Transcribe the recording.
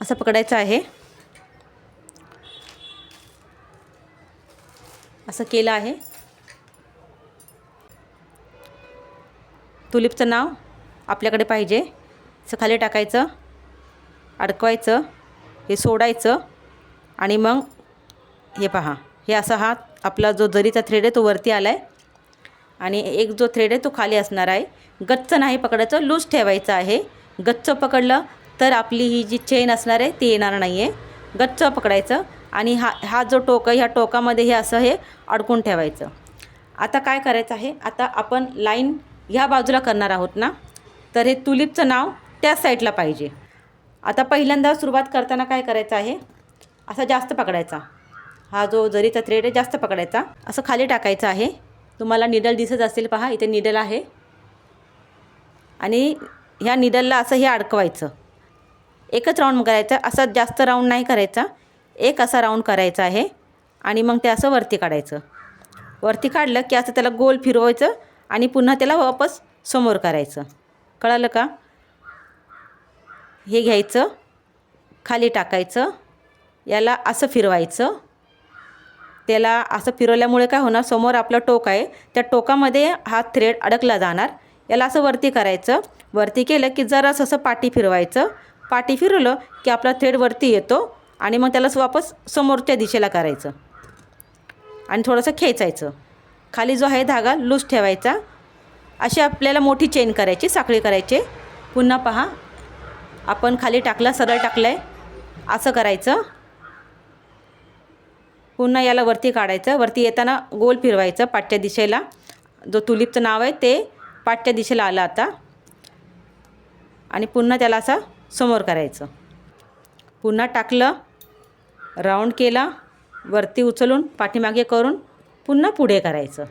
असं पकडायचं आहे. असं केलं आहे. तुलिपचं नाव आपल्याकडे पाहिजे. असं खाली टाकायचं, अडकवायचं, हे सोडायचं आणि मग हे पहा, हे असा हा आपला जो जरीचा थ्रेड आहे तो वरती आला आहे आणि एक जो थ्रेड आहे तो खाली असणार आहे. गच्च नाही पकडायचं, लूज ठेवायचं आहे. गच्च पकडलं तर आपली ही जी चेन असणार आहे ती येणार नाही आहे. गच्च पकडायचं आणि हा जो टोक आहे ह्या टोकामध्ये हे असं हे अडकून ठेवायचं. आता काय करायचं आहे, आता आपण लाईन ह्या बाजूला करणार आहोत ना, तर हे तुलिपचं नाव त्या साईडला पाहिजे. आता पहिल्यांदा सुरुवात करताना काय करायचं आहे, असा जास्त पकडायचा, हा जो जरीचा थ्रेड आहे जास्त पकडायचा, असं खाली टाकायचं आहे. तुम्हाला निडल दिसत असेल पहा, इथे निडल आहे आणि ह्या निडलला असं हे अडकवायचं. एकच राऊंड करायचा, असा जास्त राऊंड नाही करायचा, एक असा राऊंड करायचा आहे आणि मग ते असं वरती काढायचं. वरती काढलं की असं त्याला गोल फिरवायचं आणि पुन्हा त्याला वापस समोर करायचं. कळालं का? हे घ्यायचं, खाली टाकायचं, याला असं फिरवायचं. त्याला असं फिरवल्यामुळे काय होणार, समोर आपलं टोक आहे त्या टोकामध्ये हा थ्रेड अडकला जाणार. याला असं वरती करायचं. वरती केलं की जरासं असं पाठी फिरवायचं. पाठी फिरवलं की आपला थ्रेड वरती येतो आणि मग त्याला वापस समोरच्या दिशेला करायचं आणि थोडंसं खेचायचं. खाली जो आहे धागा लूज ठेवायचा. अशी आपल्याला मोठी चेन करायची, साखळी करायची. पुन्हा पहा, आपण खाली टाकलं, सरळ टाकलं आहे, असं करायचं. पुन्हा याला वरती काढायचं. वरती येताना गोल फिरवायचं पाठच्या दिशेला. जो तुलिपचं नाव आहे ते पाठच्या दिशेला आलं आता आणि पुन्हा त्याला असं समोर करायचं. पुन्हा टाकलं, राऊंड केला, वरती उचलून पाठीमागे करून पुन्हा पुढे करायचं.